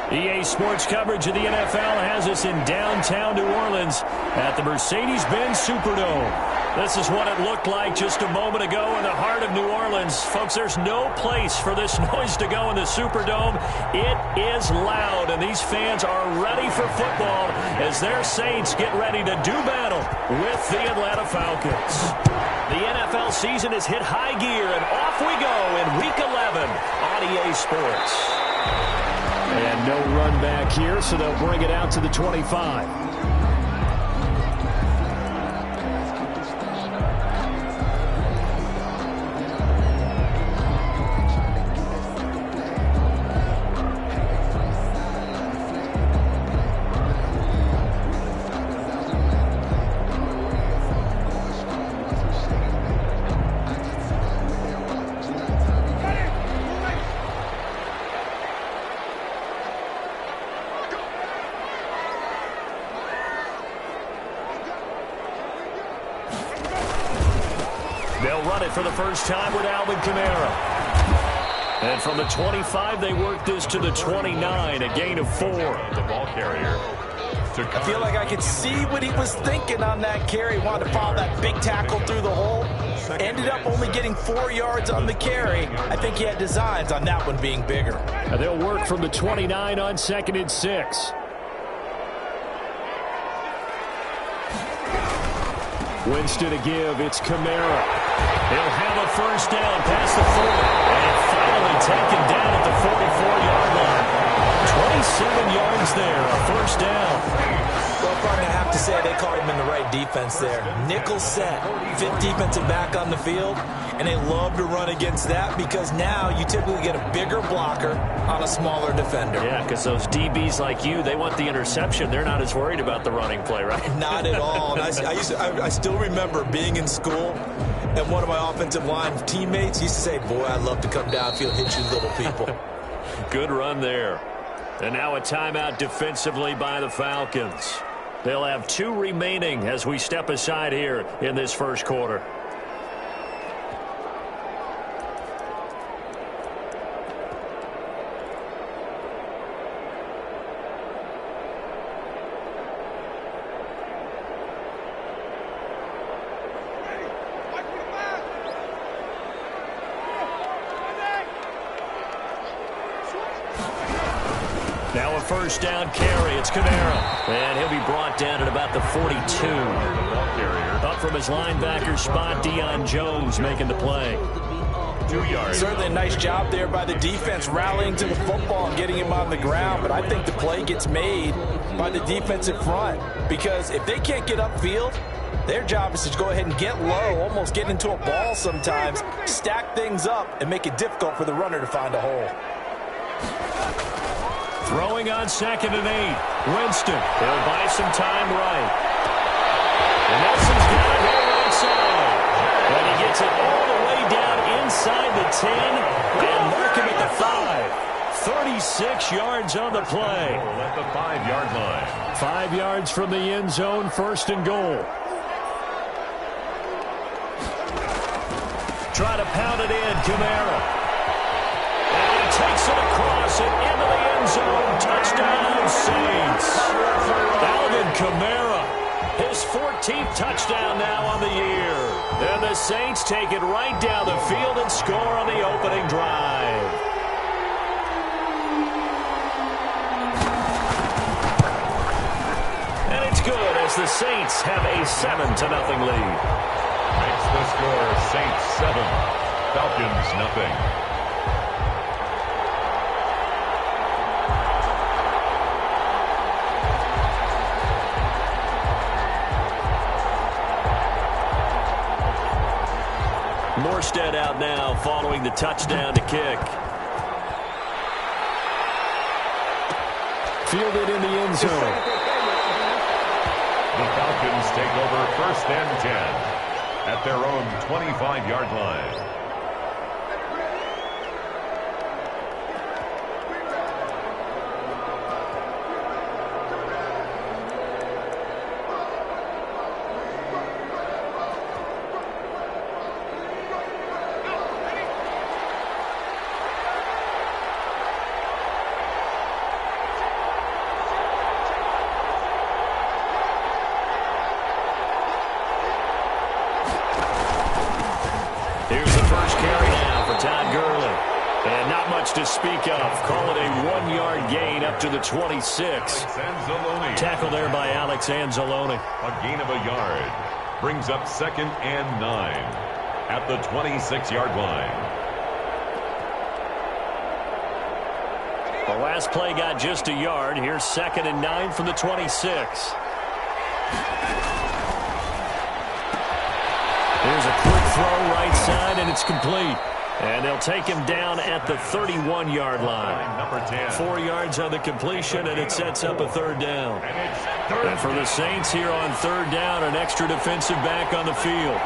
EA Sports coverage of the NFL has us in downtown New Orleans at the Mercedes-Benz Superdome. This is what it looked like just a moment ago in the heart of New Orleans. Folks, there's no place for this noise to go in the Superdome. It is loud, and these fans are ready for football as their Saints get ready to do battle with the Atlanta Falcons. The NFL season has hit high gear, and off we go in Week 11 on EA Sports. And no run back here, so they'll bring it out to the 25. They'll run it for the first time with Alvin Kamara. And from the 25, they work this to the 29, a gain of 4. The ball carrier. I feel like I could see what he was thinking on that carry. Wanted to follow that big tackle through the hole. Ended up only getting 4 yards on the carry. I think he had designs on that one being bigger. And they'll work from the 29 on 2nd and 6. Winston to give. It's Kamara. He'll have a first down past the 40. And finally taken down at the 44-yard line. 27 yards there, a first down. Well, Barney, I have to say they caught him in the right defense there. Nickel set, fifth defensive back on the field, and they love to run against that because now you typically get a bigger blocker on a smaller defender. Yeah, because those DBs like you, they want the interception. They're not as worried about the running play, right? Not at all. And I still remember being in school, and one of my offensive line teammates used to say, boy, I'd love to come downfield, hit you little people. Good run there. And now a timeout defensively by the Falcons. They'll have 2 remaining as we step aside here in this first quarter. Now a first down carry. It's Kamara. And he'll be brought down at about the 42. Up from his linebacker spot, Deion Jones making the play. 2 yards. Certainly a nice job there by the defense rallying to the football and getting him on the ground. But I think the play gets made by the defensive front. Because if they can't get upfield, their job is to go ahead and get low, almost get into a ball sometimes, stack things up, and make it difficult for the runner to find a hole. Throwing on 2nd and 8. Winston. He'll buy some time right. And Nelson's got it right outside. And he gets it all the way down inside the 10 and mark him at the 5. 36 yards on the play. At the 5-yard line. 5 yards from the end zone, 1st and goal. Try to pound it in, Kamara. And he takes it across and into the end zone. Touchdown, Saints. Alvin Kamara, his 14th touchdown now on the year. And the Saints take it right down the field and score on the opening drive. And it's good as the Saints have a 7-0 lead. Makes the score Saints 7, Falcons nothing. Morstead out now following the touchdown to kick. Fielded in the end zone. The Falcons take over 1st and 10 at their own 25-yard line. Here's the first carry now for Todd Gurley. And not much to speak of. Call it a 1-yard gain up to the 26. Tackle there by Alex Anzalone. A gain of a yard. Brings up 2nd and 9 at the 26-yard line. The last play got just a yard. Here's 2nd and 9 from the 26. Here's a quick throw right side, and it's complete. And they'll take him down at the 31-yard line. Number 10. 4 yards on the completion, and it sets up a 3rd down. And for the Saints here on 3rd down, an extra defensive back on the field.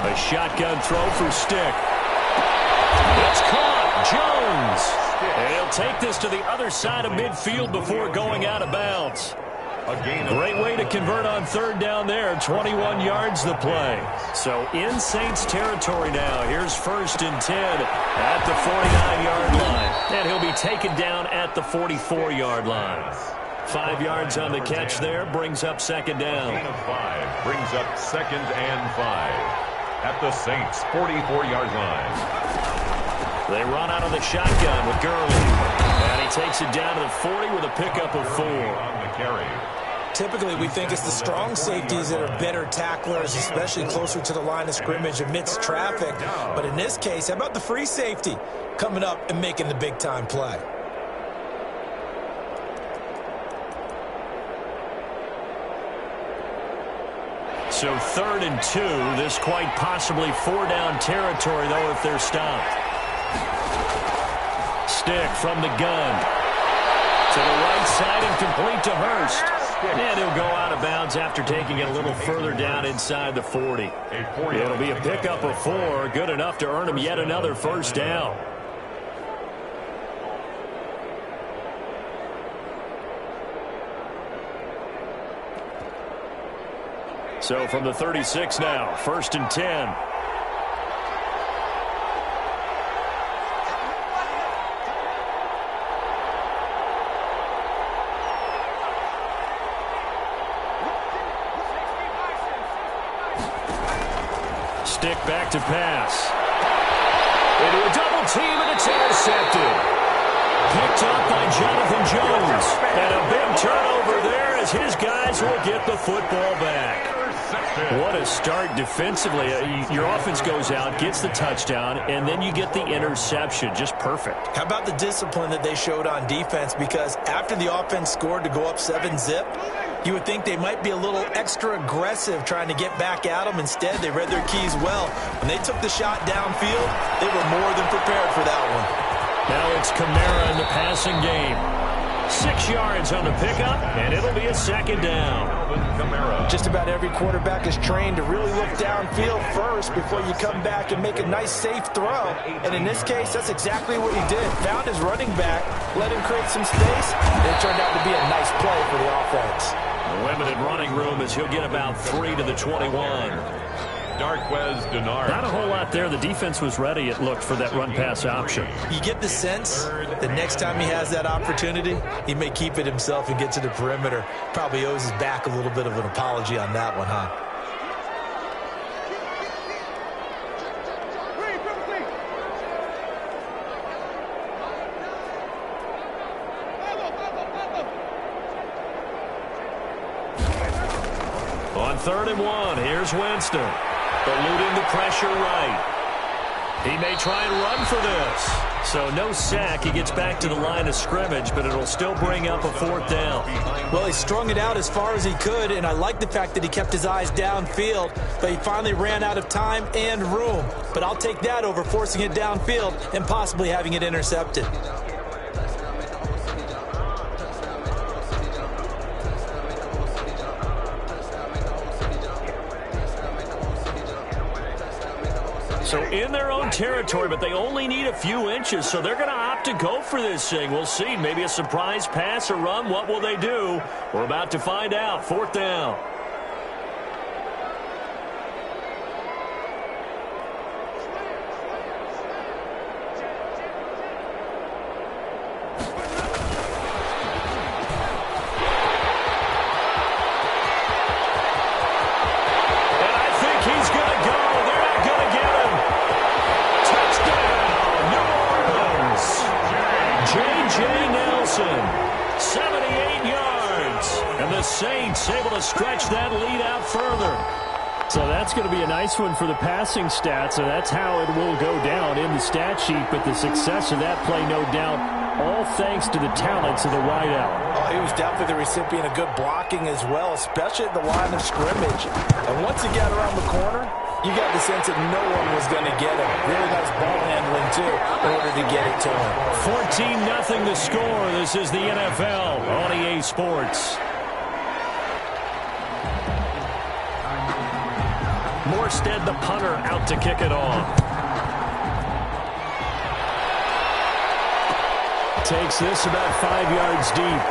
A shotgun throw for Stick. It's caught. Jones. And he'll take this to the other side of midfield before going out of bounds. Great way to convert on 3rd down there. 21 yards the play. So in Saints territory now. Here's 1st and 10 at the 49-yard line. And he'll be taken down at the 44-yard line. 5 yards on the catch there. Brings up 2nd down. Gain of 5. Brings up 2nd and 5 at the Saints' 44-yard line. They run out of the shotgun with Gurley. And he takes it down to the 40 with a pickup of 4. On the carry. Typically, we think it's the strong safeties that are better tacklers, especially closer to the line of scrimmage amidst traffic. But in this case, how about the free safety coming up and making the big-time play? So 3rd and 2. This quite possibly 4-down territory, though, if they're stopped. Stick from the gun. To the right side and complete to Hurst. And he'll go out of bounds after taking it a little further down inside the 40. It'll be a pickup of 4. Good enough to earn him yet another 1st down. So from the 36 now, 1st and 10. Stick back to pass. Into a double team, and it's intercepted. Picked up by Jonathan Jones. And a big turnover there as his guys will get the football back. What a start defensively. Your offense goes out, gets the touchdown, and then you get the interception. Just perfect. How about the discipline that they showed on defense? Because after the offense scored to go up 7-zip, you would think they might be a little extra aggressive trying to get back at them. Instead, they read their keys well. When they took the shot downfield, they were more than prepared for that one. Now it's Kamara in the passing game. 6 yards on the pickup, and it'll be a 2nd down. Just about every quarterback is trained to really look downfield first before you come back and make a nice, safe throw. And in this case, that's exactly what he did. Found his running back, let him create some space, and it turned out to be a nice play for the offense. Limited running room as he'll get about 3 to the 21. Darquez Denard. Not a whole lot there. The defense was ready, it looked, for that run-pass option. You get the sense that next time he has that opportunity, he may keep it himself and get to the perimeter. Probably owes his back a little bit of an apology on that one, huh? On 3rd and 1, here's Winston. Eluding the pressure right. He may try and run for this. So no sack. He gets back to the line of scrimmage, but it'll still bring up a 4th down. Well, he strung it out as far as he could, and I like the fact that he kept his eyes downfield, but he finally ran out of time and room. But I'll take that over forcing it downfield and possibly having it intercepted. So in their own territory, but they only need a few inches, so they're going to opt to go for this thing. We'll see. Maybe a surprise pass or run. What will they do? We're about to find out. 4th down. A.J. Nelson, 78 yards. And the Saints able to stretch that lead out further. So that's going to be a nice one for the passing stats, so that's how it will go down in the stat sheet. But the success of that play, no doubt, all thanks to the talents of the wideout. Oh, he was definitely the recipient of good blocking as well, especially at the line of scrimmage. And once he got around the corner, you got the sense that no one was going to get him. Really nice ball handling, too, in order to get it to him. 14-0 the score. This is the NFL on EA Sports. Morstead, the punter, out to kick it off. Takes this about 5 yards deep.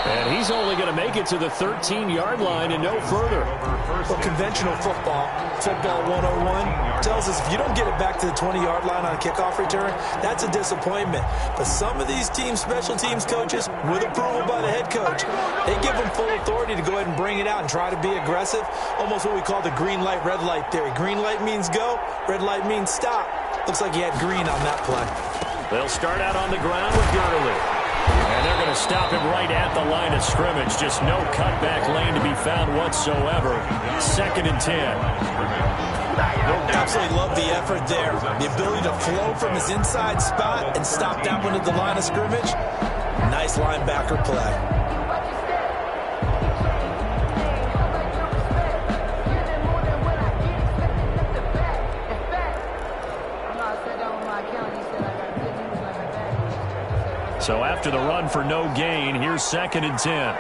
And he's only going to make it to the 13-yard line and no further. Well, conventional football 101, tells us if you don't get it back to the 20-yard line on a kickoff return, that's a disappointment. But some of these teams, special teams coaches, with approval by the head coach, they give them full authority to go ahead and bring it out and try to be aggressive, almost what we call the green light, red light theory. Green light means go, red light means stop. Looks like he had green on that play. They'll start out on the ground with Gurley. And they're going to stop him right at the line of scrimmage. Just no cutback lane to be found whatsoever. 2nd and 10. Absolutely love the effort there. The ability to flow from his inside spot and stop that one at the line of scrimmage. Nice linebacker play. So after the run for no gain, here's 2nd and 10.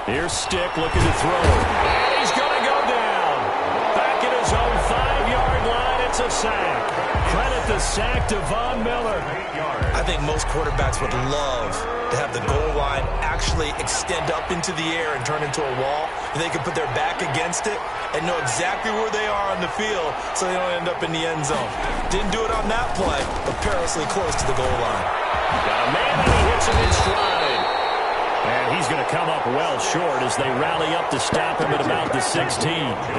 Here's Stick looking to throw. And he's going to go down. Back at his own 5-yard line, it's a sack. Credit the sack to Von Miller. I think most quarterbacks would love to have the goal line actually extend up into the air and turn into a wall. And they can put their back against it and know exactly where they are on the field so they don't end up in the end zone. Didn't do it on that play, but perilously close to the goal line. Got a man and he hits him in stride. And he's going to come up well short as they rally up to stop him at about the 16.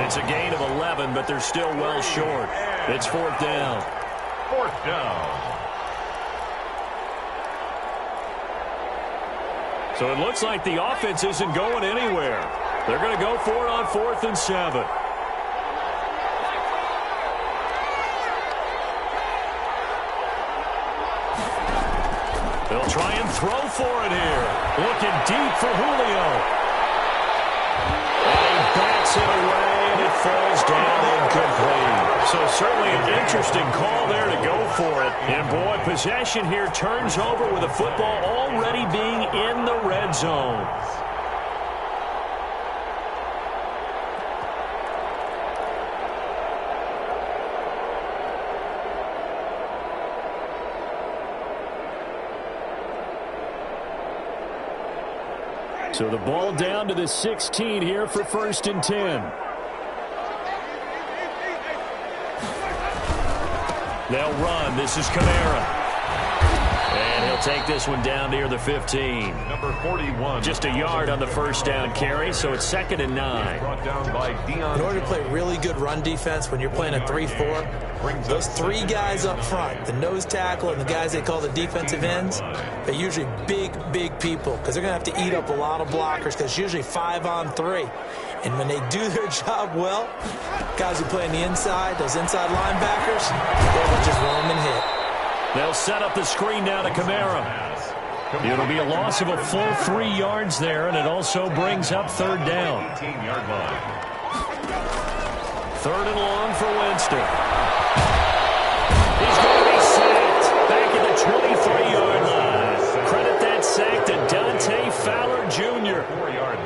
It's a gain of 11, but they're still well short. It's 4th down. 4th down. So it looks like the offense isn't going anywhere. They're going to go for it on 4th and 7. They'll try and throw for it here. Looking deep for Julio. And he backs it away, and it falls down incomplete. So certainly an interesting call there to go for it. And boy, possession here turns over with the football already being in the red zone. So the ball down to the 16 here for 1st and 10. They'll run. This is Kamara. And he'll take this one down near the 15. Number 41. Just a yard on the 1st down carry, so it's 2nd and 9. Brought down by Dion. In order to play really good run defense when you're playing a 3-4, those 3 guys up front, the nose tackle and the guys they call the defensive ends, they're usually big people because they're going to have to eat up a lot of blockers because it's usually 5-on-3. And when they do their job well, guys who play on the inside, those inside linebackers, they will just roam and hit. They'll set up the screen now to Kamara. It'll be a loss of a full 3 yards there, and it also brings up 3rd down. 18-yard line. 3rd and long for Winston. He's going to be sacked back at the 23-yard line. Credit that sack to Dante Fowler Jr.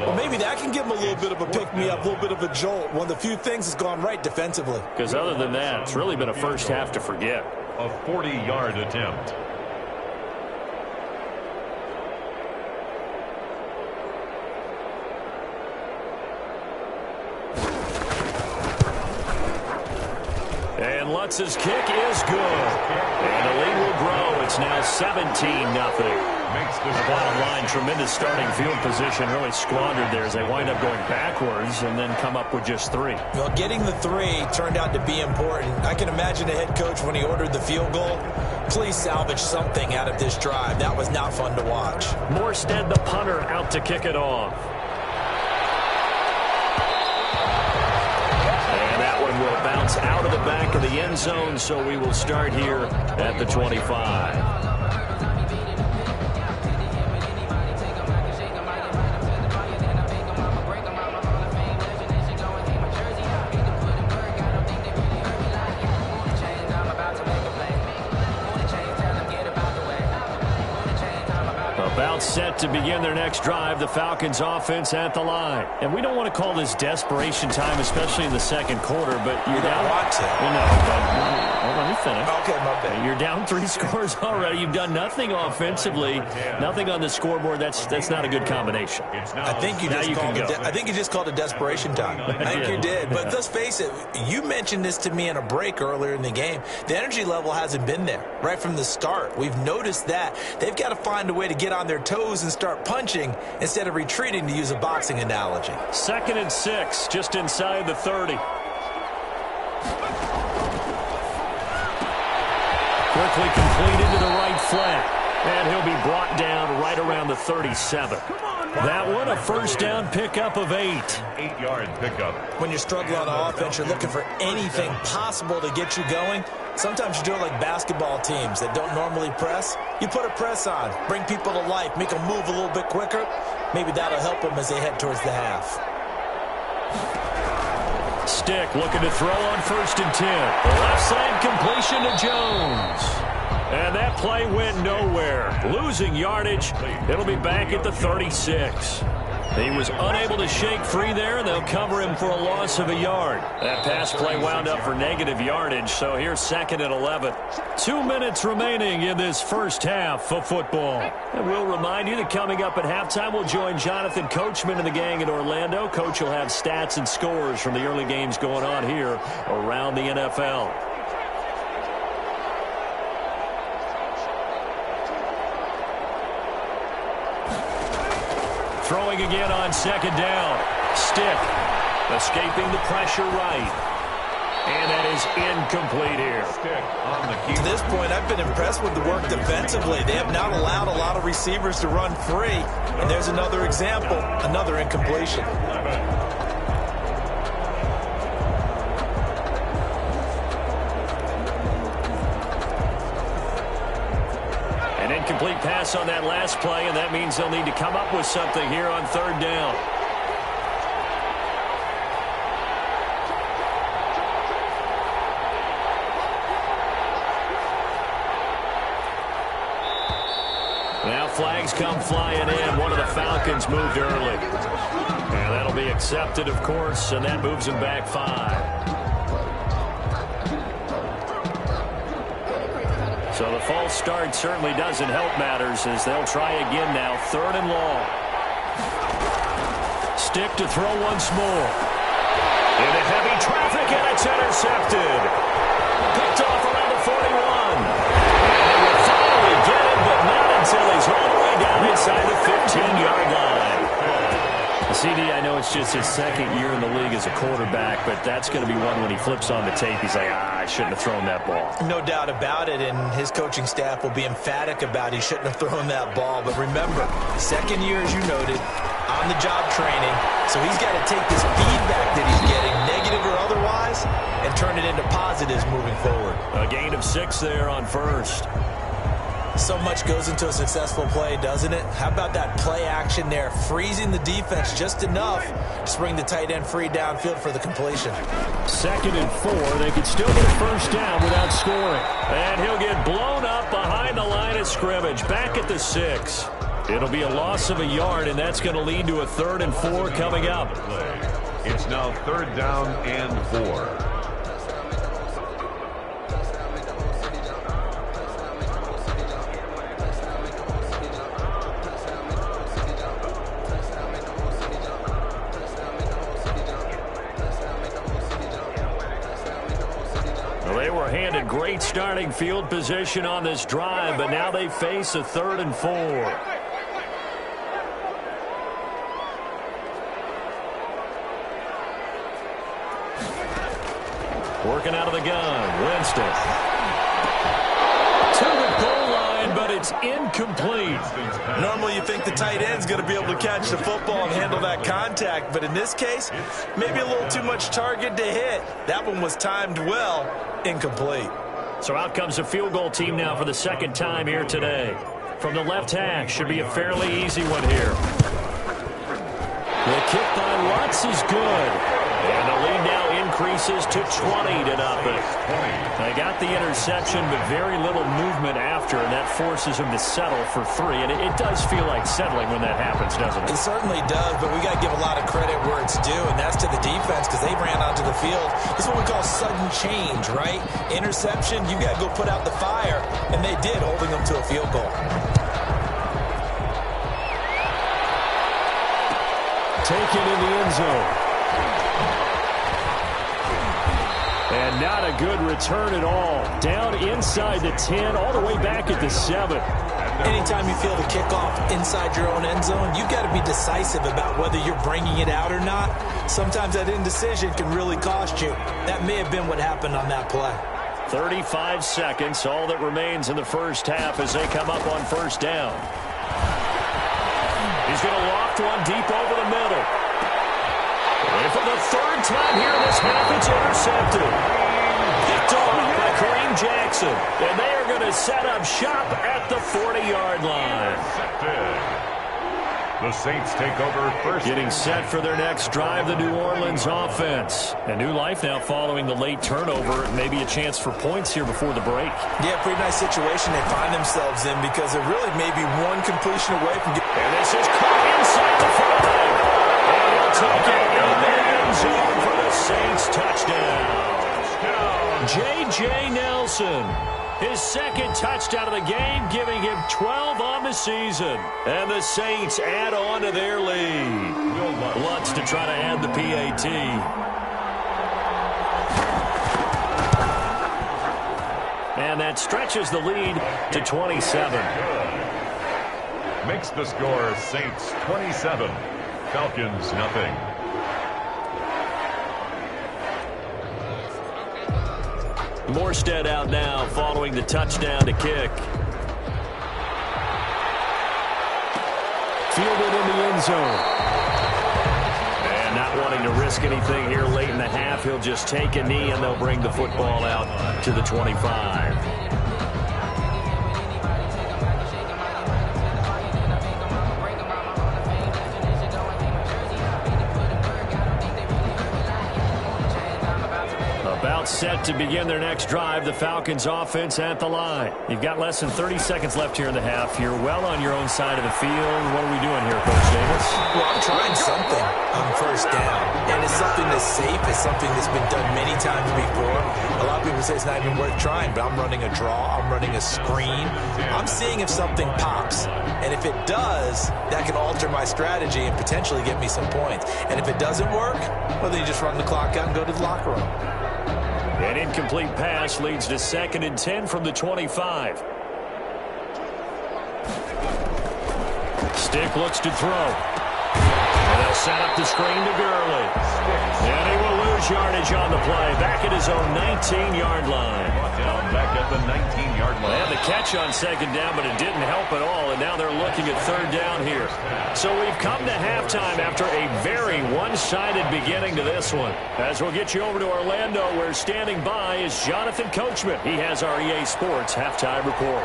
Well, maybe that can give him a little bit of a pick-me-up, a little bit of a jolt. One of the few things that's gone right defensively. Because other than that, it's really been a first half to forget. A 40-yard attempt. And Lutz's kick is good. And the lead will grow it's now 17-0. Bottom line, tremendous starting field position, really squandered there as they wind up going backwards and then come up with just 3. Well, getting the 3 turned out to be important. I can imagine the head coach when he ordered the field goal. Please salvage something out of this drive. That was not fun to watch. Morstead, the punter, out to kick it off. And that one will bounce out of the back of the end zone, so we will start here at the 25. About set to begin their next drive, the Falcons offense at the line. And we don't want to call this desperation time, especially in the second quarter, but you're down. Want to. Let me finish. Okay, my bad. You're down 3 scores already. You've done nothing offensively, nothing on the scoreboard. That's not a good combination. I think you just called it desperation time. I think you did. But let's face it, you mentioned this to me in a break earlier in the game. The energy level hasn't been there right from the start. We've noticed that. They've got to find a way to get on their toes and start punching instead of retreating, to use a boxing analogy. 2nd and 6, just inside the 30. Quickly complete into the right flat. And he'll be brought down right around the 37. That one, a first down pickup of 8. 8-yard pickup. When you struggle on offense, you're looking for anything possible to get you going. Sometimes you do it like basketball teams that don't normally press. You put a press on, bring people to life, make them move a little bit quicker. Maybe that'll help them as they head towards the half. Stick looking to throw on 1st and 10. Left side completion to Jones. And that play went nowhere. Losing yardage. It'll be back at the 36. He was unable to shake free there, and they'll cover him for a loss of a yard. That pass play wound up for negative yardage, so here's 2nd and 11. 2 minutes remaining in this first half of football. And we'll remind you that coming up at halftime, we'll join Jonathan Coachman and the gang in Orlando. Coach will have stats and scores from the early games going on here around the NFL. Throwing again on 2nd down. Stick escaping the pressure right. And that is incomplete here. To this point, I've been impressed with the work defensively. They have not allowed a lot of receivers to run free. And there's another example, another incompletion. Incomplete pass on that last play, and that means they'll need to come up with something here on 3rd down. Now flags come flying in. One of the Falcons moved early. And that'll be accepted, of course, and that moves them back 5. So the false start certainly doesn't help matters as they'll try again now. 3rd and long. Stick to throw once more. Into heavy traffic, and it's intercepted. Picked off around the 41. And they will finally get him, but not until he's all the way down inside the 15-yard line. CD, I know it's just his 2nd year in the league as a quarterback, but that's going to be one when he flips on the tape. He's like, I shouldn't have thrown that ball. No doubt about it, and his coaching staff will be emphatic about he shouldn't have thrown that ball. But remember, 2nd year, as you noted, on-the-job training, so he's got to take this feedback that he's getting, negative or otherwise, and turn it into positives moving forward. A gain of 6 there on 1st. So much goes into a successful play, doesn't it? How about that play action there, freezing the defense just enough to bring the tight end free downfield for the completion. 2nd and 4. They could still get a first down without scoring. And he'll get blown up behind the line of scrimmage, back at the 6. It'll be a loss of a yard, and that's going to lead to a 3rd and 4 coming up. It's now 3rd down and 4. in a great starting field position on this drive, but now they face a 3rd and 4. Working out of the gun, Winston. To the goal line, but it's incomplete. Normally you think the tight end's going to be able to catch the football and handle that contact, but in this case, maybe a little too much target to hit. That one was timed well, incomplete. So out comes the field goal team now for the 2nd time here today. From the left hash, should be a fairly easy one here. The kick by Lutz is good. And the lead now increases to 20-0. They got the interception, but very little movement after, and that forces them to settle for 3. And it does feel like settling when that happens, doesn't it? It certainly does, but we got to give a lot of credit where it's due, and that's to the defense because they ran onto the field. This is what we call sudden change, right? Interception, you got to go put out the fire, and they did, holding them to a field goal. Taken in the end zone. And not a good return at all. Down inside the 10, all the way back at the 7. Anytime you feel the kickoff inside your own end zone, you've got to be decisive about whether you're bringing it out or not. Sometimes that indecision can really cost you. That may have been what happened on that play. 35 seconds, all that remains in the first half as they come up on 1st down. He's going to loft one deep over the middle. And for the 3rd time here in this half, it's intercepted. Picked off by Kareem Jackson. And they are going to set up shop at the 40-yard line. The Saints take over 1st. Getting set for their next drive, the New Orleans offense. A new life now following the late turnover. Maybe a chance for points here before the break. Yeah, pretty nice situation they find themselves in because it really may be one completion away from getting... And this is caught inside the 5. And he'll take it in the end zone for the Saints touchdown. J.J. Nelson. His 2nd touchdown of the game, giving him 12 on the season. And the Saints add on to their lead. Lutz to try to add the PAT. And that stretches the lead to 27. Makes the score Saints 27, Falcons nothing. Morstead out now following the touchdown to kick. Fielded in the end zone. And not wanting to risk anything here late in the half, he'll just take a knee and they'll bring the football out to the 25. About set to begin their next drive, the Falcons offense at the line. You've got less than 30 seconds left here in the half. You're well on your own side of the field. What are we doing here, Coach Davis? Well, I'm trying something on 1st down. And it's something that's safe. It's something that's been done many times before. A lot of people say it's not even worth trying, but I'm running a draw. I'm running a screen. I'm seeing if something pops. And if it does, that can alter my strategy and potentially get me some points. And if it doesn't work, well, then you just run the clock out and go to the locker room. An incomplete pass leads to 2nd and 10 from the 25. Stick looks to throw. And they'll set up the screen to Gurley. And he will lose yardage on the play. Back at his own 19-yard line. Down back at the 19-yard line. They had the catch on 2nd down, but it didn't help at all. And now they're looking at 3rd down here. So we've come to halftime after a very one-sided beginning to this one. As we'll get you over to Orlando, where standing by is Jonathan Coachman. He has our EA Sports halftime report.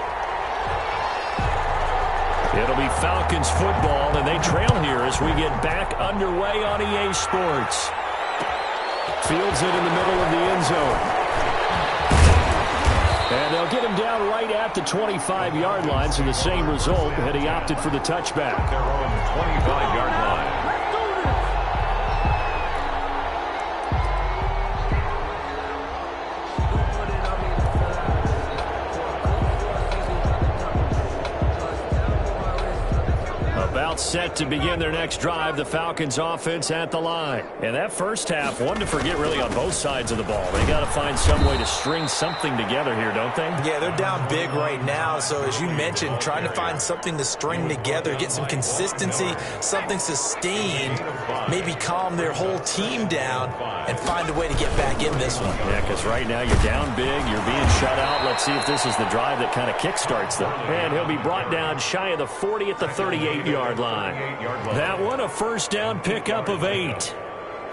It'll be Falcons football, and they trail here as we get back underway on EA Sports. Fields it in the middle of the end zone. And they'll get him down right at the 25-yard line, so the same result had he opted for the touchback. Their own 25-yard line. It's set to begin their next drive. The Falcons offense at the line. And that first half, one to forget really on both sides of the ball. They got to find some way to string something together here, don't they? Yeah, they're down big right now. So as you mentioned, trying to find something to string together, get some consistency, something sustained, maybe calm their whole team down and find a way to get back in this one. Yeah, because right now you're down big, you're being shut out. Let's see if this is the drive that kind of kickstarts them. And he'll be brought down shy of the 40 at the 38-yard line. That one a first down pickup of 8.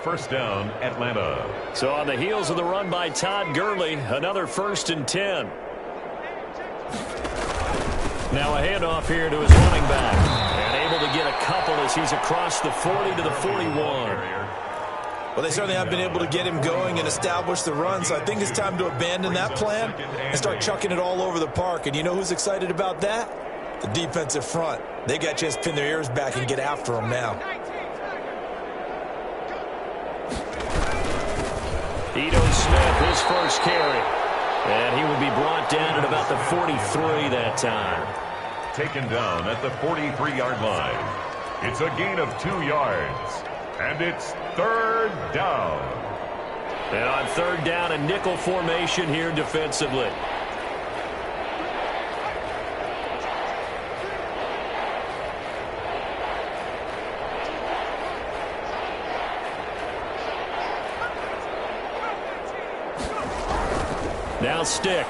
First down, Atlanta. So on the heels of the run by Todd Gurley, another 1st and 10. Now a handoff here to his running back. And able to get a couple as he's across the 40 to the 41. Well, they certainly have been able to get him going and establish the run, so I think it's time to abandon that plan and start chucking it all over the park. And you know who's excited about that? The defensive front. They got a chance to pin their ears back and get after him now. Ito Smith, his first carry. And he will be brought down at about the 43 that time. Taken down at the 43-yard line. It's a gain of 2 yards. And it's 3rd down. And on 3rd down, a nickel formation here defensively. Now Stick.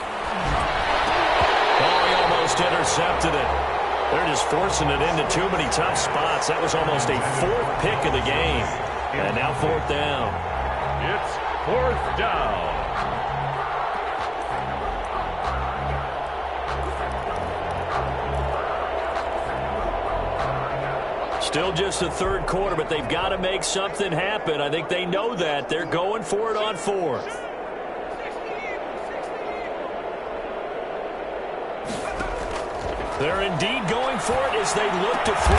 Oh, he almost intercepted it. They're just forcing it into too many tough spots. That was almost a 4th pick of the game. And now 4th down. It's 4th down. Still just the 3rd quarter, but they've got to make something happen. I think they know that. They're going for it on 4th. They're indeed going for it as they look to throw.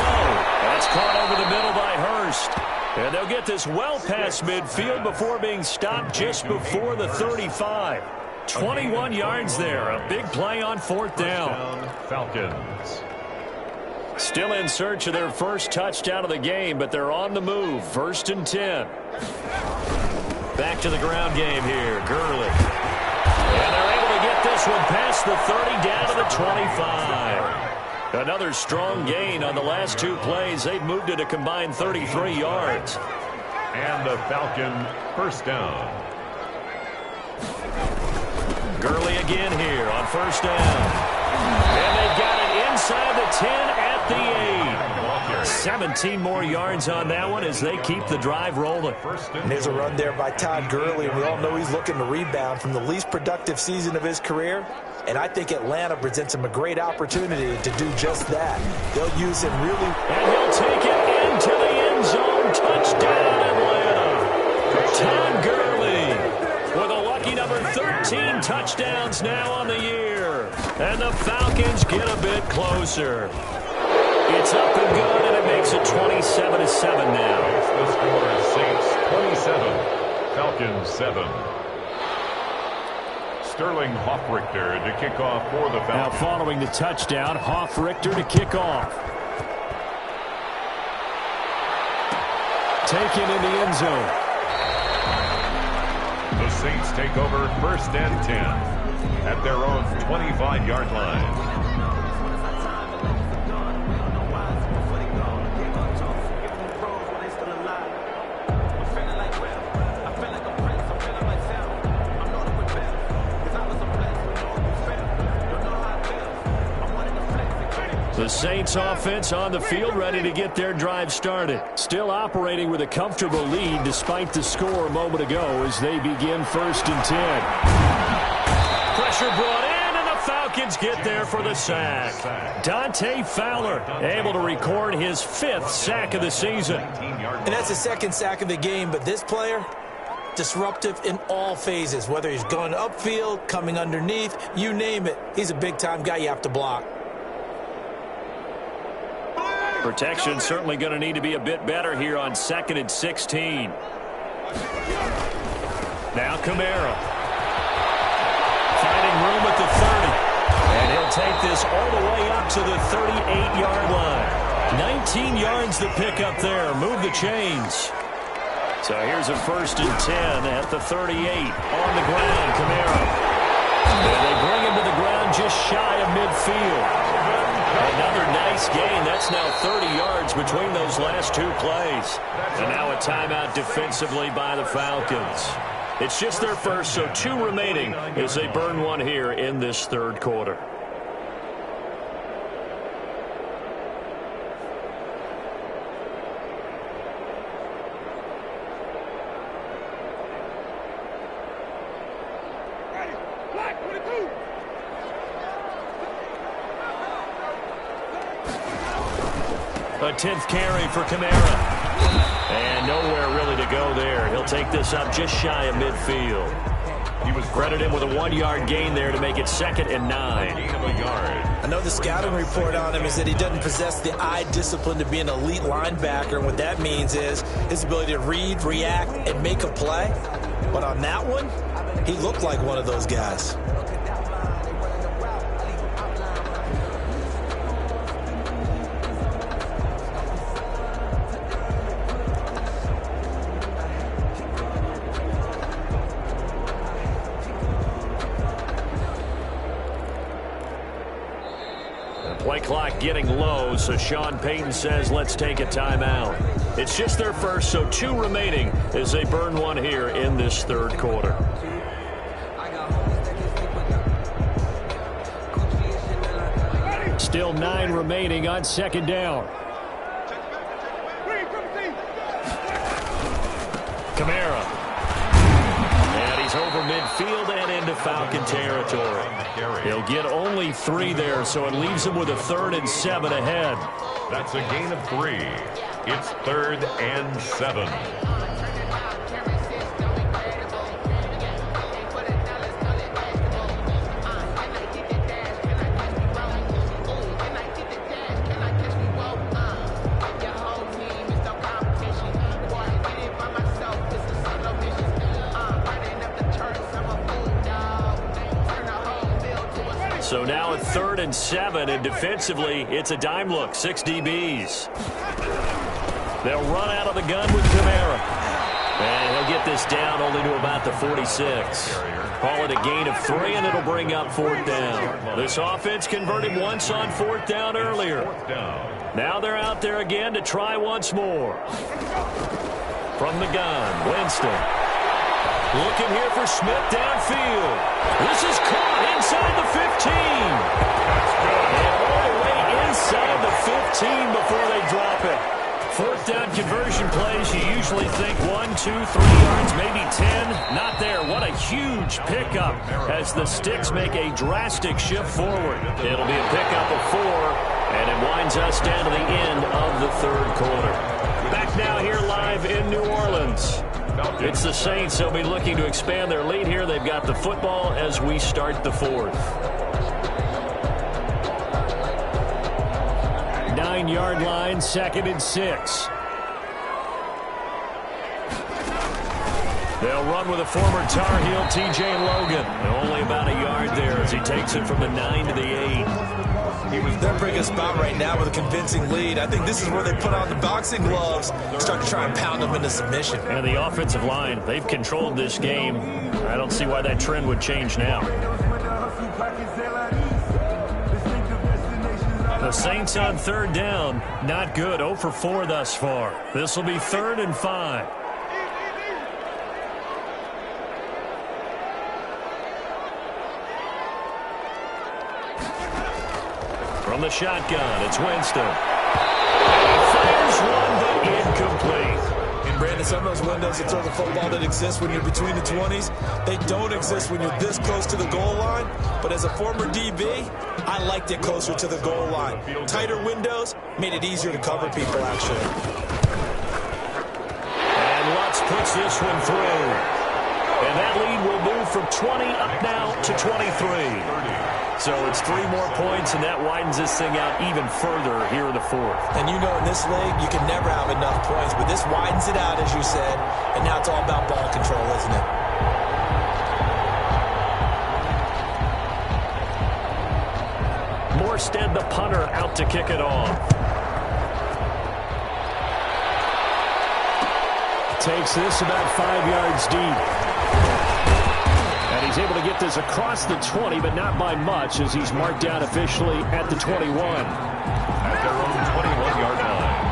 That's caught over the middle by Hurst. And they'll get this well past midfield before being stopped just before the 35. 21 yards there. A big play on 4th down. Falcons. Still in search of their first touchdown of the game, but they're on the move. 1st and 10. Back to the ground game here. Gurley. And they're able to get this one past the 30 down to the 25. Another strong gain on the last 2 plays. They've moved it a combined 33 yards. And the Falcon first down. Gurley again here on 1st down. And they've got it inside the 10 at the 8. 17 more yards on that one as they keep the drive rolling. And there's a run there by Todd Gurley, and we all know he's looking to rebound from the least productive season of his career. And I think Atlanta presents him a great opportunity to do just that. They'll use him really. And he'll take it into the end zone. Touchdown, Atlanta. Todd Gurley with a lucky number 13 touchdowns now on the year. And the Falcons get a bit closer. It's up and good, and it makes it 27-7 now. The score is Saints 27, Falcons 7. Sterling Hoffrichter to kick off for the Falcons. Now following the touchdown, Hoffrichter to kick off. Taken in the end zone. The Saints take over 1st and 10 at their own 25-yard line. The Saints offense on the field ready to get their drive started. Still operating with a comfortable lead despite the score a moment ago as they begin 1st and 10. Pressure brought in, and the Falcons get there for the sack. Dante Fowler able to record his 5th sack of the season. And that's the 2nd sack of the game, but this player, disruptive in all phases, whether he's going upfield, coming underneath, you name it. He's a big-time guy you have to block. Protection certainly going to need to be a bit better here on 2nd and 16. Now Kamara. Finding room at the 30. And he'll take this all the way up to the 38-yard line. 19 yards to pick up there. Move the chains. So here's a 1st and 10 at the 38. On the ground, Kamara. And they bring him to the ground just shy of midfield. Another nice gain. That's now 30 yards between those last 2 plays. And now a timeout defensively by the Falcons. It's just their first, so 2 remaining as they burn one here in this 3rd quarter. A 10th carry for Kamara. And nowhere really to go there. He'll take this up just shy of midfield. He was credited with a 1-yard gain there to make it 2nd and 9. I know the scouting report on him is that he doesn't possess the eye discipline to be an elite linebacker. And what that means is his ability to read, react, and make a play. But on that one, he looked like one of those guys. Play clock getting low, so Sean Payton says let's take a timeout. It's just their first, so 2 remaining as they burn one here in this 3rd quarter. Still 9 remaining on 2nd down. Kamara. And he's over midfield and into Falcon territory. He'll get only 3 there, so it leaves him with a 3rd and 7 ahead. That's a gain of 3. It's 3rd and 7. So now at 3rd and 7, and defensively, it's a dime look, 6 DBs. They'll run out of the gun with Kamara. And he'll get this down only to about the 46. Call it a gain of 3, and it'll bring up 4th down. This offense converted once on 4th down earlier. Now they're out there again to try once more. From the gun, Winston. Looking here for Smith downfield. This is caught inside the 15. And all the way inside the 15 before they drop it. 4th down conversion plays, you usually think 1, 2, 3 yards, maybe 10. Not there. What a huge pickup as the Sticks make a drastic shift forward. It'll be a pickup of 4, and it winds us down to the end of the 3rd quarter. Back now here live in New Orleans. It's the Saints. They'll be looking to expand their lead here. They've got the football as we start the 4th. 9-yard line, 2nd and 6. They'll run with a former Tar Heel, T.J. Logan. Only about a yard there as he takes it from the 9 to the 8. They're bringing a spot right now with a convincing lead. I think this is where they put on the boxing gloves, start to try and pound them into submission. And the offensive line, they've controlled this game. I don't see why that trend would change now. The Saints on 3rd down, not good. 0 for 4 thus far. This will be 3rd and 5. From the shotgun, it's Winston. Fires one, but incomplete. And Brandon, some of those windows to throw the football that exist when you're between the 20s, they don't exist when you're this close to the goal line. But as a former DB, I liked it closer to the goal line. Tighter windows made it easier to cover people, actually. And Lutz puts this one through. And that lead will move from 20 up now to 23. So it's 3 more points, and that widens this thing out even further here in the 4th. And you know in this league, you can never have enough points, but this widens it out, as you said, and now it's all about ball control, isn't it? Morstead, the punter, out to kick it off. takes this about 5 yards deep. And he's able to get this across the 20, but not by much, as he's marked down officially at the 21. At their own 21-yard line.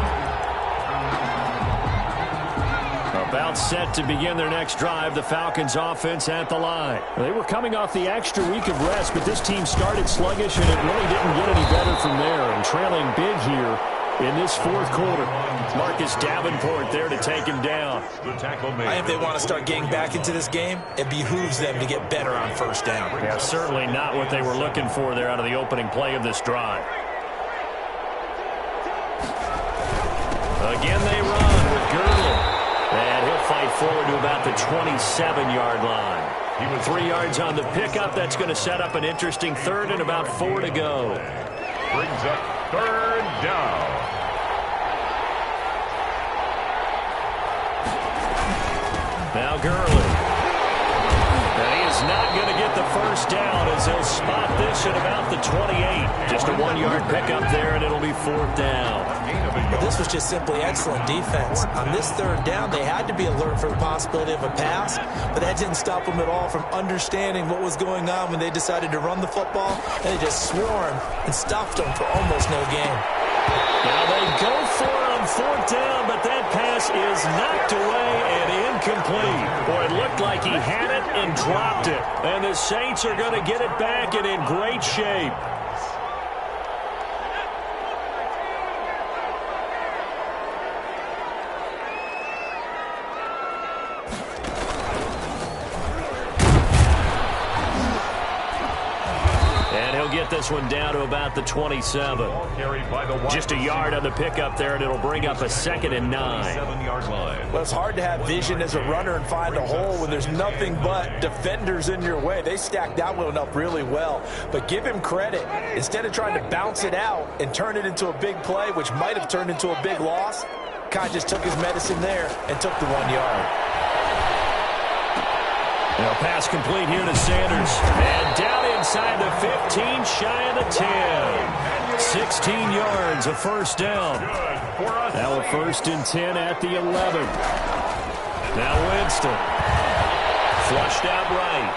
About set to begin their next drive, the Falcons offense at the line. They were coming off the extra week of rest, but this team started sluggish, and it really didn't get any better from there. And trailing big here in this fourth quarter. Marcus Davenport there to take him down. The tackle made. If they want to start getting back into this game, it behooves them to get better on first down. Yeah, certainly not what they were looking for there out of the opening play of this drive. Again they run with Girdle. And he'll fight forward to about the 27-yard line. He was 3 yards on the pickup. That's going to set up an interesting third and about 4 to go. Brings up third down. Now Gurley. And he is not going to get the first down as he'll spot this at about the 28. Just a 1-yard pickup there, and it'll be 4th down. But this was just simply excellent defense. On this third down, they had to be alert for the possibility of a pass, but that didn't stop them at all from understanding what was going on when they decided to run the football, and they just swarmed and stuffed them for almost no gain. Now they go for it on 4th down, but that pass is knocked away and incomplete. Boy, it looked like he had it and dropped it. And the Saints are going to get it back and in great shape. Get this one down to about the 27. Just a yard on the pickup there, and it'll bring up a 2nd and 9. Well, it's hard to have vision as a runner and find a hole when there's nothing but defenders in your way. They stacked that one up really well. But give him credit. Instead of trying to bounce it out and turn it into a big play, which might have turned into a big loss, Kai just took his medicine there and took the 1 yard. Now pass complete here to Sanders. And down inside the 15, shy of the 10. 16 yards, a first down. Now a 1st and 10 at the 11. Now Winston. Flushed out right.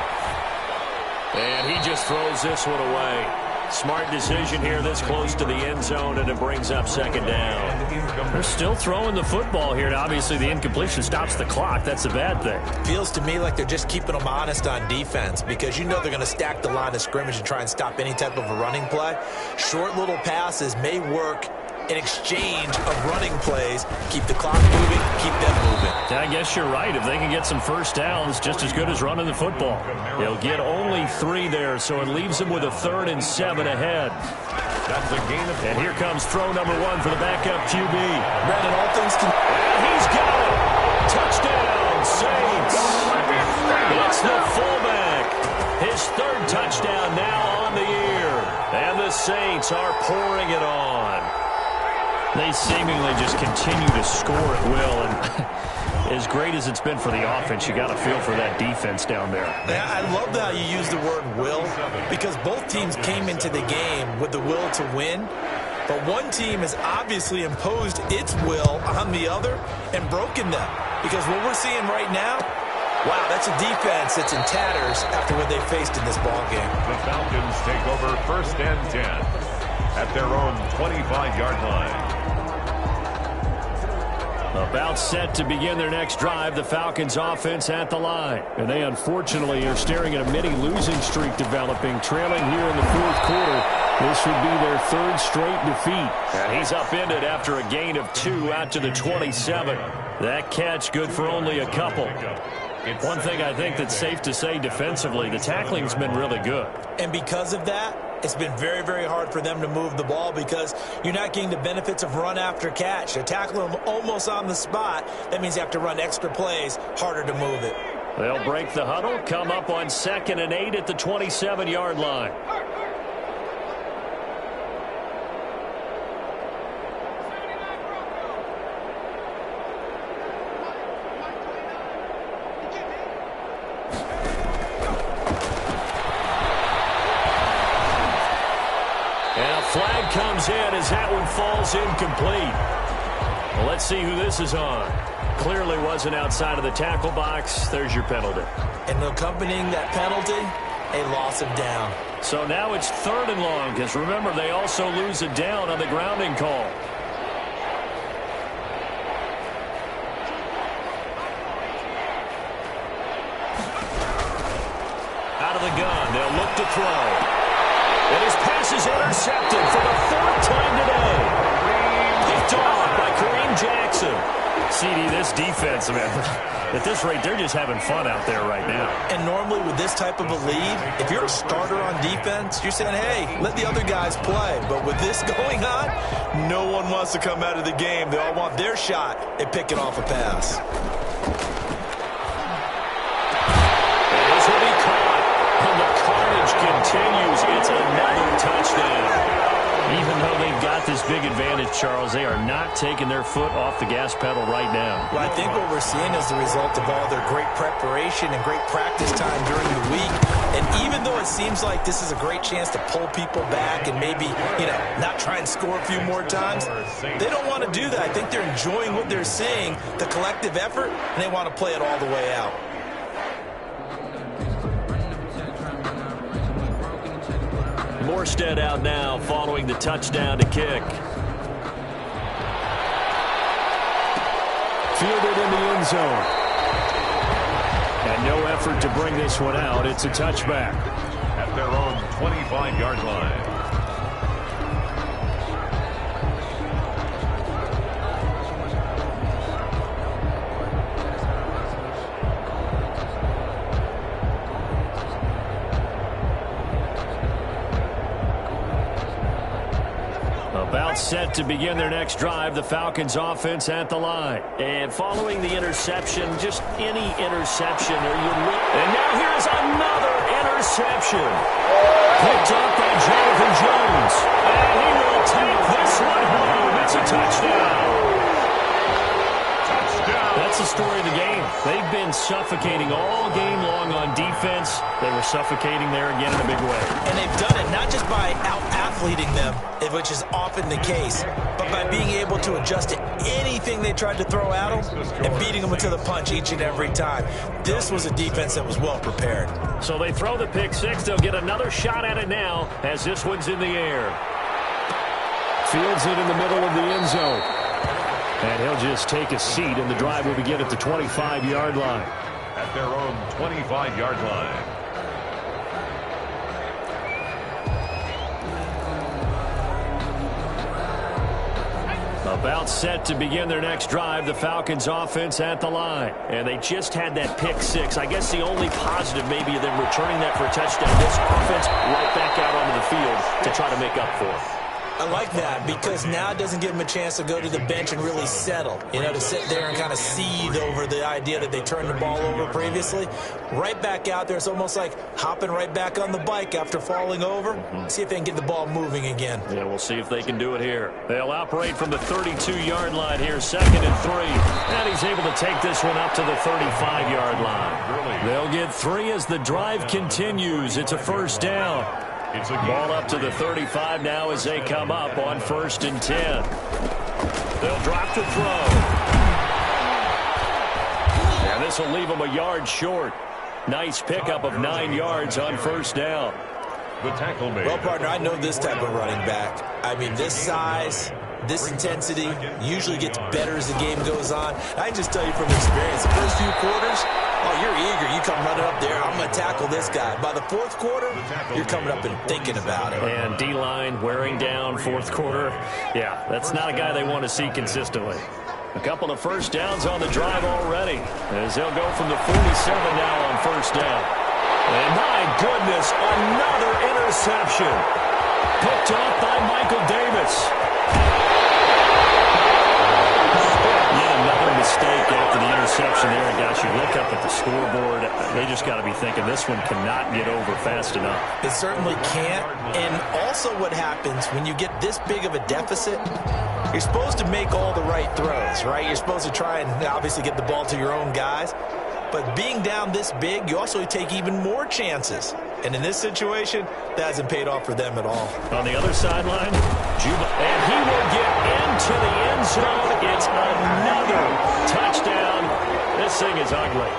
And he just throws this one away. Smart decision here this close to the end zone, and it brings up 2nd down. They're still throwing the football here, and obviously the incompletion stops the clock. That's a bad thing. Feels to me like they're just keeping them honest on defense, because you know they're going to stack the line of scrimmage and try and stop any type of a running play. Short little passes may work in exchange of running plays. Keep the clock moving, keep them moving. I guess you're right. If they can get some first downs, just as good as running the football. They'll get only 3 there, so it leaves them with a 3rd and 7 ahead. That's a gain of. And here comes throw number 1 for the backup QB. Brandon, all things can... And he's got it. Touchdown, Saints. It's the fullback. His 3rd touchdown now on the year. And the Saints are pouring it on. They seemingly just continue to score at will, and as great as it's been for the offense, you got to feel for that defense down there. Yeah, I love how you use the word will, because both teams came into the game with the will to win, but one team has obviously imposed its will on the other and broken them, because what we're seeing right now, wow, that's a defense that's in tatters after what they faced in this ballgame. The Falcons take over 1st and 10 at their own 25-yard line. About set to begin their next drive, the Falcons offense at the line. And they unfortunately are staring at a mini losing streak developing, trailing here in the 4th quarter. This would be their 3rd straight defeat. And he's upended after a gain of 2 out to the 27. That catch good for only a couple. One thing I think that's safe to say defensively, the tackling's been really good. And because of that, it's been very, very hard for them to move the ball, because you're not getting the benefits of run after catch. They're tackling them almost on the spot. That means you have to run extra plays, harder to move it. They'll break the huddle, come up on 2nd and 8 at the 27-yard line. Flag comes in as that one falls incomplete. Well, let's see who this is on. Clearly wasn't outside of the tackle box. There's your penalty. And accompanying that penalty, a loss of down. So now it's 3rd and long, because remember, they also lose a down on the grounding call. Out of the gun, they'll look to throw. And his pass is intercepted for the 4th time today. Picked off by Kareem Jackson. CD, this defense, man, at this rate, they're just having fun out there right now. And normally with this type of a lead, if you're a starter on defense, you're saying, hey, let the other guys play. But with this going on, no one wants to come out of the game. They all want their shot at picking off a pass. This will be caught, and the carnage continues. It's another touchdown. Even though they've got this big advantage, Charles, they are not taking their foot off the gas pedal right now. Well, I think what we're seeing is the result of all their great preparation and great practice time during the week. And even though it seems like this is a great chance to pull people back and maybe, not try and score a few more times, they don't want to do that. I think they're enjoying what they're seeing, the collective effort, and they want to play it all the way out. Morstead out now following the touchdown to kick. Fielded in the end zone. And no effort to bring this one out. It's a touchback. At their own 25-yard line. About set to begin their next drive, the Falcons offense at the line. And following the interception, just any interception, and now here's another interception. Picked up by Jonathan Jones. And he will take this one home. It's a touchdown. That's the story of the game. They've been suffocating all game long on defense. They were suffocating there again in a big way. And they've done it not just by out-athleting them, which is often the case, but by being able to adjust to anything they tried to throw at them and beating them to the punch each and every time. This was a defense that was well prepared. So they throw the pick six. They'll get another shot at it now as this one's in the air. Fields it in the middle of the end zone. And he'll just take a seat, and the drive will begin at the 25-yard line. At their own 25-yard line. About set to begin their next drive, the Falcons offense at the line. And they just had that pick six. I guess the only positive maybe of them returning that for a touchdown. This offense right back out onto the field to try to make up for it. I like that because now it doesn't give them a chance to go to the bench and really settle, to sit there and kind of seethe over the idea that they turned the ball over previously. Right back out there, it's almost like hopping right back on the bike after falling over. See if they can get the ball moving again. Yeah, we'll see if they can do it here. They'll operate from the 32-yard line here, 2nd and 3. And he's able to take this one up to the 35-yard line. They'll get 3 as the drive continues. It's a first down. It's a ball up to the 35 now as they come up on 1st and 10. They'll drop to throw. And this will leave them a yard short. Nice pickup of 9 yards on first down. The tackle made. Well, partner, I know this type of running back. I mean, this size, this intensity usually gets better as the game goes on. I can just tell you from experience, the first few quarters, you're eager. You come running up there. I'm going to tackle this guy. By the 4th quarter, you're coming up and thinking about it. And D-line wearing down 4th quarter. Yeah, that's not a guy they want to see consistently. A couple of first downs on the drive already as they'll go from the 47 now on first down. And my goodness, another interception. Picked off by Michael Davis. Another mistake after the interception there. And guys, you look up at the scoreboard, they just got to be thinking this one cannot get over fast enough. It certainly can't. And also what happens when you get this big of a deficit, you're supposed to make all the right throws, right? You're supposed to try and obviously get the ball to your own guys. But being down this big, you also take even more chances. And in this situation, that hasn't paid off for them at all. On the other sideline, Juba, and he will get into the end zone. It's widely.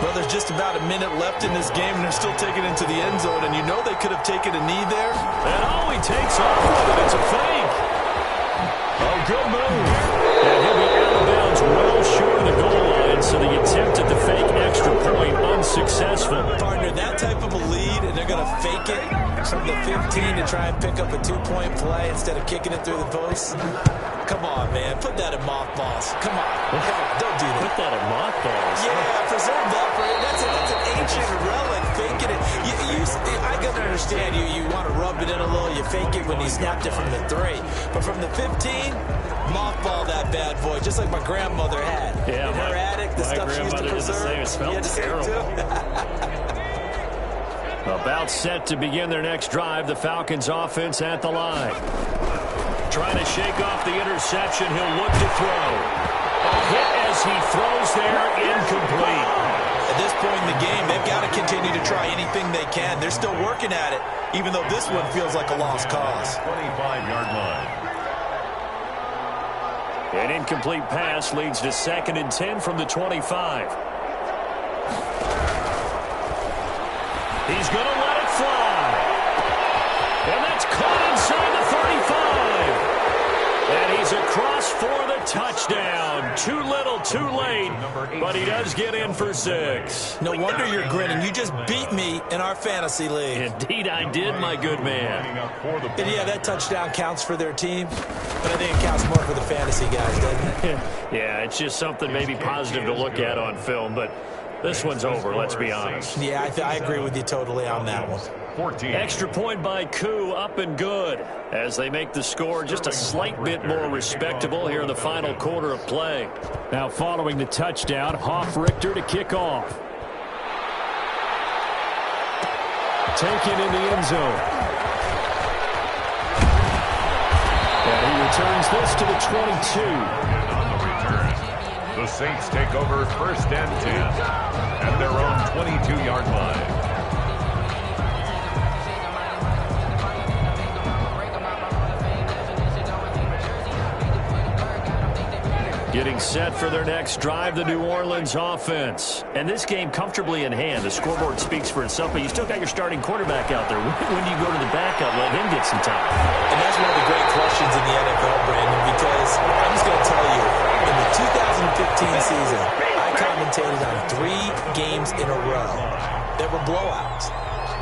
Well, there's just about a minute left in this game, and they're still taking it into the end zone, and you know they could have taken a knee there. And oh, he takes off with it. It's a fake. Oh, good move. And he'll be out of bounds well short of the goal line, so the attempt at the fake extra point unsuccessful. Partner, that type of a lead, and they're going to fake it from the 15 to try and pick up a 2-point play instead of kicking it through the post. Come on, man. Put that in mothballs. Come on. Don't do that. Put that in mothballs. Yeah, preserve that for you. That's an ancient relic. Faking it. I can understand you want to rub it in a little. You fake it when you snapped it from the 3. But from the 15, mothball that bad boy, just like my grandmother had. Yeah, in her attic, the stuff she used to preserve. It smelled terrible. About set to begin their next drive. The Falcons offense at the line. Trying to shake off the interception. He'll look to throw. A hit as he throws there, incomplete. At this point in the game, they've got to continue to try anything they can. They're still working at it, even though this one feels like a lost cause. 25-yard line. An incomplete pass leads to 2nd and 10 from the 25. He's going to let it fly. And that's caught inside the 35. And he's across for the touchdown. Too little, too late. But he does get in for 6. No wonder you're grinning. You just beat me in our fantasy league. Indeed I did, my good man. And yeah, that touchdown counts for their team. But I think it counts more for the fantasy guys, doesn't it? Yeah, it's just something maybe positive to look at on film. But this one's over, let's be honest. Yeah, I agree with you totally on that one. 14. Extra point by Koo, up and good, as they make the score just a slight bit more respectable here in the final quarter of play. Now following the touchdown, Hoff-Richter to kick off. Taken in the end zone. And he returns this to the 22. And on the return, the Saints take over 1st and 10 at their own 22-yard line. Getting set for their next drive, the New Orleans offense. And this game comfortably in hand. The scoreboard speaks for itself, but you still got your starting quarterback out there. When do you go to the backup, let him get some time? And that's one of the great questions in the NFL, Brandon, because I'm just going to tell you, in the 2015 season, I commentated on 3 games in a row that were blowouts.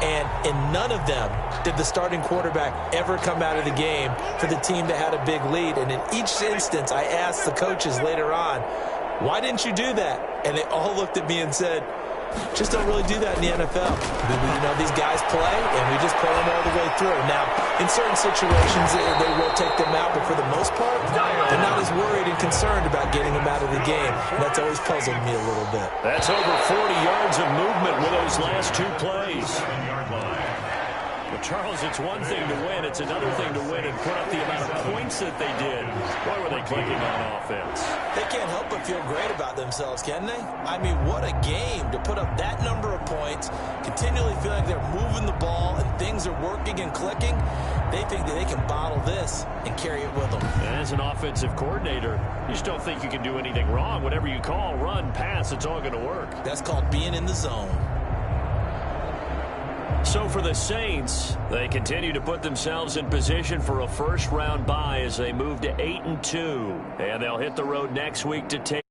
And in none of them did the starting quarterback ever come out of the game for the team that had a big lead. And in each instance, I asked the coaches later on, why didn't you do that? And they all looked at me and said, just don't really do that in the NFL. You know, these guys play, and we just play them all the way through. Now, in certain situations, they will take them out, but for the most part, they're not as worried and concerned about getting them out of the game. And that's always puzzled me a little bit. That's over 40 yards of movement with those last 2 plays. But Charles, it's one thing to win. It's another thing to win and put up the amount of points that they did. Boy, were they clicking on offense. They can't help but feel great about themselves, can they? I mean, what a game to put up that number of points, continually feel like they're moving the ball and things are working and clicking. They think that they can bottle this and carry it with them. And as an offensive coordinator, you just don't think you can do anything wrong. Whatever you call, run, pass, it's all going to work. That's called being in the zone. So for the Saints, they continue to put themselves in position for a first-round bye as they move to 8-2. And they'll hit the road next week to take